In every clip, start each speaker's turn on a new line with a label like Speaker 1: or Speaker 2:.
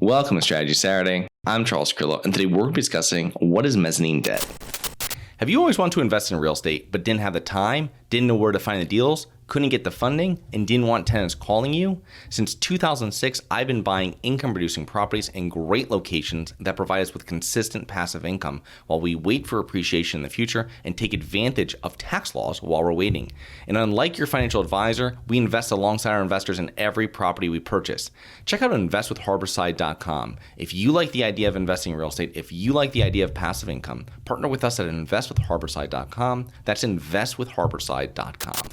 Speaker 1: Welcome to Strategy Saturday. I'm Charles Carillo, and today we're going to be discussing what is mezzanine debt. Have you always wanted to invest in real estate, but didn't have the time, didn't know where to find the deals, couldn't get the funding, and didn't want tenants calling you? Since 2006, I've been buying income-producing properties in great locations that provide us with consistent passive income while we wait for appreciation in the future and take advantage of tax laws while we're waiting. And unlike your financial advisor, we invest alongside our investors in every property we purchase. Check out investwithharborside.com. If you like the idea of investing in real estate, if you like the idea of passive income, partner with us at investwithharborside.com. That's investwithharborside.com.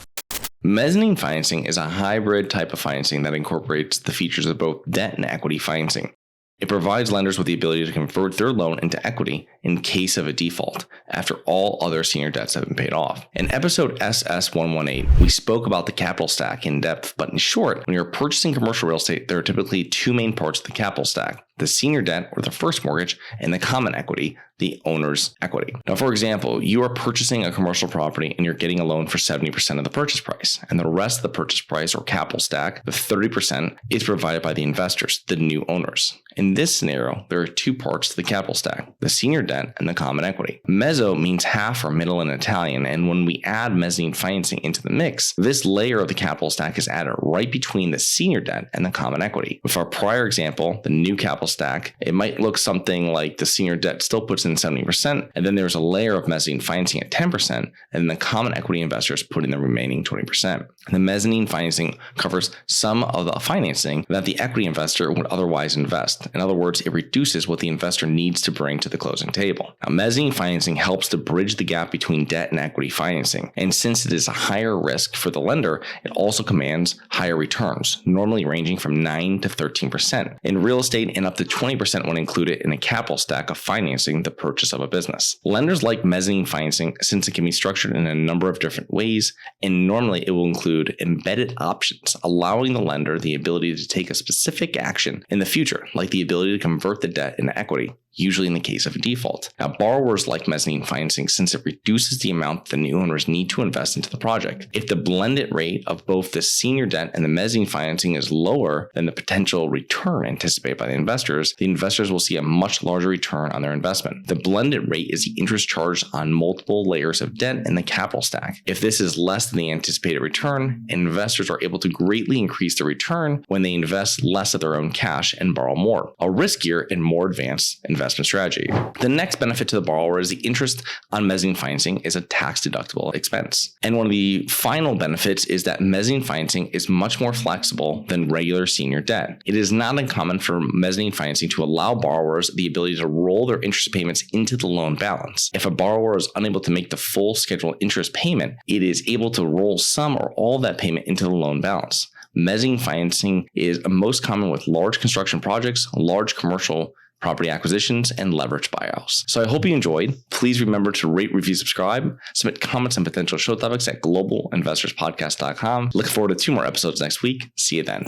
Speaker 1: Mezzanine financing is a hybrid type of financing that incorporates the features of both debt and equity financing. It provides lenders with the ability to convert their loan into equity in case of a default after all other senior debts have been paid off. In episode SS146, we spoke about the capital stack in depth, but in short, when you're purchasing commercial real estate, there are typically two main parts of the capital stack: the senior debt, or the first mortgage, and the common equity, the owner's equity. Now, for example, you are purchasing a commercial property and you're getting a loan for 70% of the purchase price, and the rest of the purchase price or capital stack, the 30%, is provided by the investors, the new owners. In this scenario, there are two parts to the capital stack: the senior debt and the common equity. Mezzo means half or middle in Italian, and when we add mezzanine financing into the mix, this layer of the capital stack is added right between the senior debt and the common equity. With our prior example, the new capital stack, it might look something like the senior debt still puts in 70%, and then there's a layer of mezzanine financing at 10%, and then the common equity investors put in the remaining 20%. The mezzanine financing covers some of the financing that the equity investor would otherwise invest. In other words, it reduces what the investor needs to bring to the closing table. Now, mezzanine financing helps to bridge the gap between debt and equity financing, and since it is a higher risk for the lender, it also commands higher returns, normally ranging from 9 to 13% in real estate and up to 20% when included in a capital stack of financing the purchase of a business. Lenders like mezzanine financing since it can be structured in a number of different ways, and normally it will include embedded options, allowing the lender the ability to take a specific action in the future, like the ability to convert the debt into equity, usually in the case of a default. Now, borrowers like mezzanine financing since it reduces the amount the new owners need to invest into the project. If the blended rate of both the senior debt and the mezzanine financing is lower than the potential return anticipated by the investors will see a much larger return on their investment. The blended rate is the interest charged on multiple layers of debt in the capital stack. If this is less than the anticipated return, investors are able to greatly increase the return when they invest less of their own cash and borrow more, a riskier and more advanced investment strategy. The next benefit to the borrower is the interest on mezzanine financing is a tax-deductible expense. And one of the final benefits is that mezzanine financing is much more flexible than regular senior debt. It is not uncommon for mezzanine financing to allow borrowers the ability to roll their interest payments into the loan balance. If a borrower is unable to make the full scheduled interest payment, it is able to roll some or all of that payment into the loan balance. Mezzanine financing is most common with large construction projects, large commercial property acquisitions, and leverage buyouts. So I hope you enjoyed. Please remember to rate, review, subscribe, submit comments and potential show topics at globalinvestorspodcast.com. Look forward to 2 more episodes next week. See you then.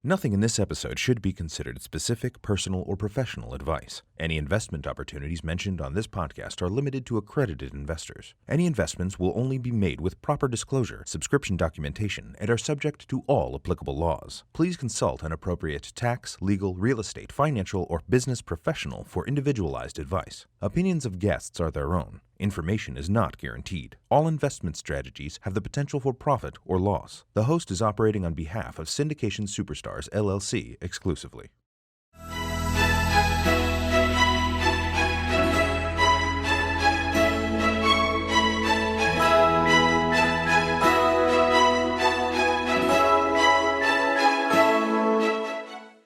Speaker 2: Nothing in this episode should be considered specific, personal, or professional advice. Any investment opportunities mentioned on this podcast are limited to accredited investors. Any investments will only be made with proper disclosure, subscription documentation, and are subject to all applicable laws. Please consult an appropriate tax, legal, real estate, financial, or business professional for individualized advice. Opinions of guests are their own. Information is not guaranteed. All investment strategies have the potential for profit or loss. The host is operating on behalf of Syndication Superstars, LLC exclusively.